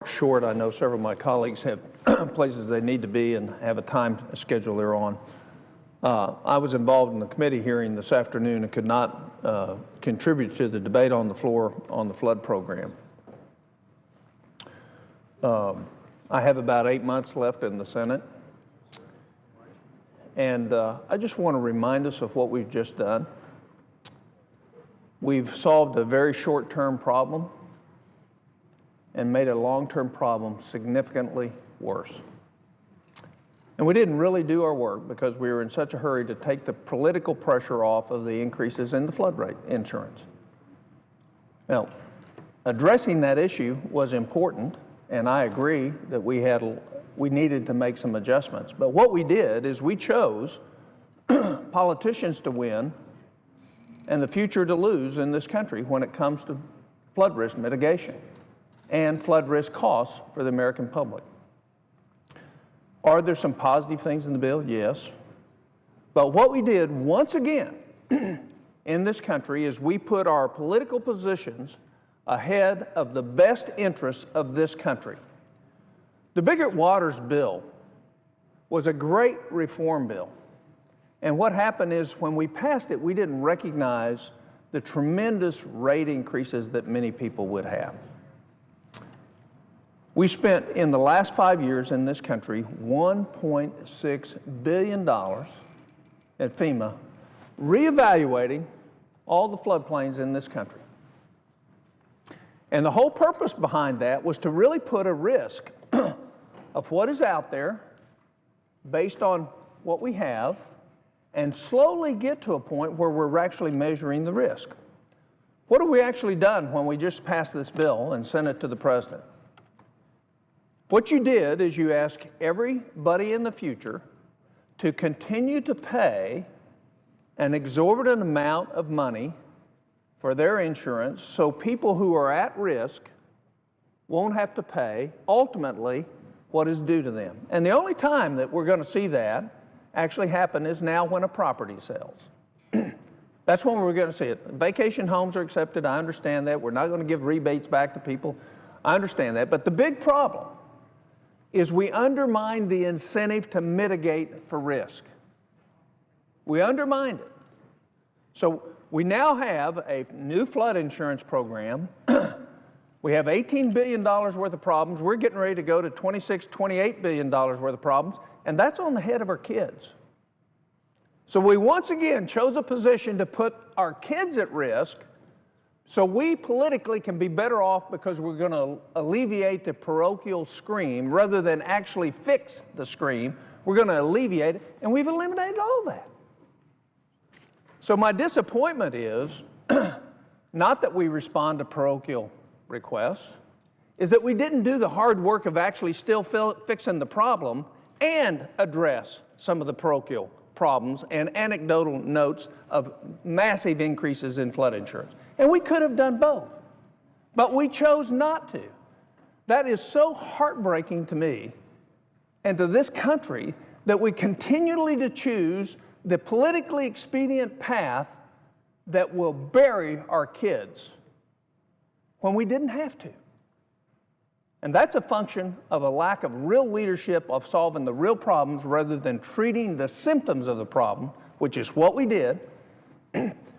short. I know several of my colleagues have places they need to be and have a time schedule they're on. I was involved in the committee hearing this afternoon and could not contribute to the debate on the floor on the flood program. I have about 8 months left in the Senate, and I just want to remind us of what we've just done. We've solved a very short-term problem and made a long-term problem significantly worse. And we didn't really do our work because we were in such a hurry to take the political pressure off of the increases in the flood rate insurance. Now, addressing that issue was important, and I agree that we needed to make some adjustments. But what we did is we chose politicians to win and the future to lose in this country when it comes to flood risk mitigation and flood risk costs for the American public. Are there some positive things in the bill? Yes. But what we did once again in this country is we put our political positions ahead of the best interests of this country. The Biggert-Waters bill was a great reform bill. And what happened is when we passed it, we didn't recognize the tremendous rate increases that many people would have. We spent in the last 5 years in this country $1.6 billion at FEMA reevaluating all the floodplains in this country. And the whole purpose behind that was to really put a risk of what is out there based on what we have and slowly get to a point where we're actually measuring the risk. What have we actually done when we just passed this bill and sent it to the president? What you did is you asked everybody in the future to continue to pay an exorbitant amount of money for their insurance so people who are at risk won't have to pay ultimately what is due to them. And the only time that we're going to see that actually happen is now when a property sells. That's when we're going to see it. Vacation homes are accepted. I understand that. We're not going to give rebates back to people. I understand that. But the big problem is we undermine the incentive to mitigate for risk. We undermined it. So we now have a new flood insurance program. We have $18 billion worth of problems. We're getting ready to go to $26, $28 billion worth of problems, and that's on the head of our kids. So we once again chose a position to put our kids at risk so we politically can be better off because we're going to alleviate the parochial scream rather than actually fix the scream. We're going to alleviate it, and we've eliminated all that. So my disappointment is not that we respond to parochial requests, is that we didn't do the hard work of actually still fixing the problem and address some of the parochial problems and anecdotal notes of massive increases in flood insurance. And we could have done both, but we chose not to. That is so heartbreaking to me and to this country that we continually to choose the politically expedient path that will bury our kids when we didn't have to. And that's a function of a lack of real leadership of solving the real problems rather than treating the symptoms of the problem, which is what we did.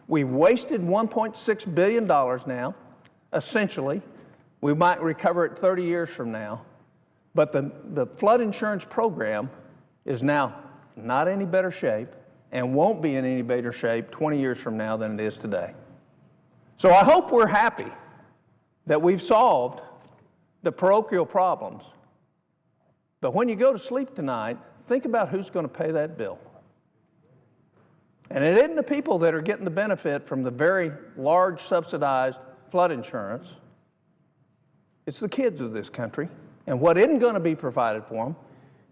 We wasted $1.6 billion now, essentially. We might recover it 30 years from now. But the flood insurance program is now not in any better shape and won't be in any better shape 20 years from now than it is today. So I hope we're happy that we've solved the parochial problems. But when you go to sleep tonight, think about who's going to pay that bill. And it isn't the people that are getting the benefit from the very large subsidized flood insurance. It's the kids of this country. And what isn't going to be provided for them,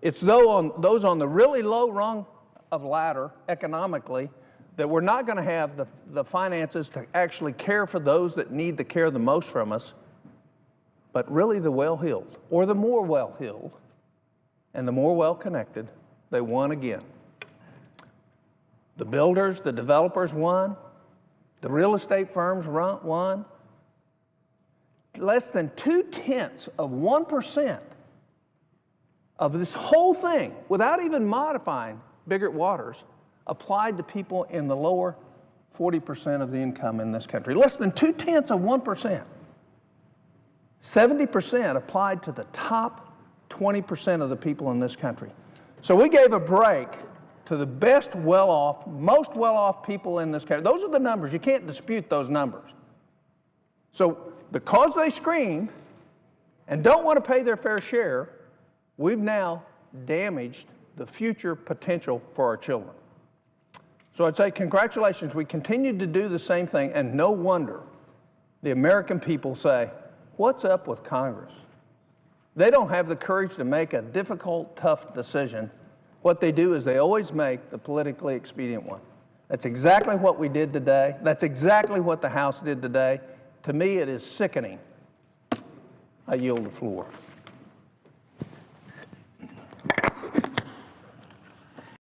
it's those on the really low rung of ladder economically that we're not going to have the finances to actually care for those that need the care the most from us, but really the well-heeled, or the more well-heeled, and the more well-connected, they won again. The builders, the developers won, the real estate firms won, less than 0.2% of this whole thing, without even modifying Biggert Waters, applied to people in the lower 40% of the income in this country. Less than 0.2%. 70% applied to the top 20% of the people in this country. So we gave a break to the best well-off, most well-off people in this country. Those are the numbers. You can't dispute those numbers. So because they scream and don't want to pay their fair share, we've now damaged the future potential for our children. So I'd say congratulations. We continue to do the same thing, and no wonder the American people say, what's up with Congress? They don't have the courage to make a difficult, tough decision. What they do is they always make the politically expedient one. That's exactly what we did today. That's exactly what the House did today. To me, it is sickening. I yield the floor.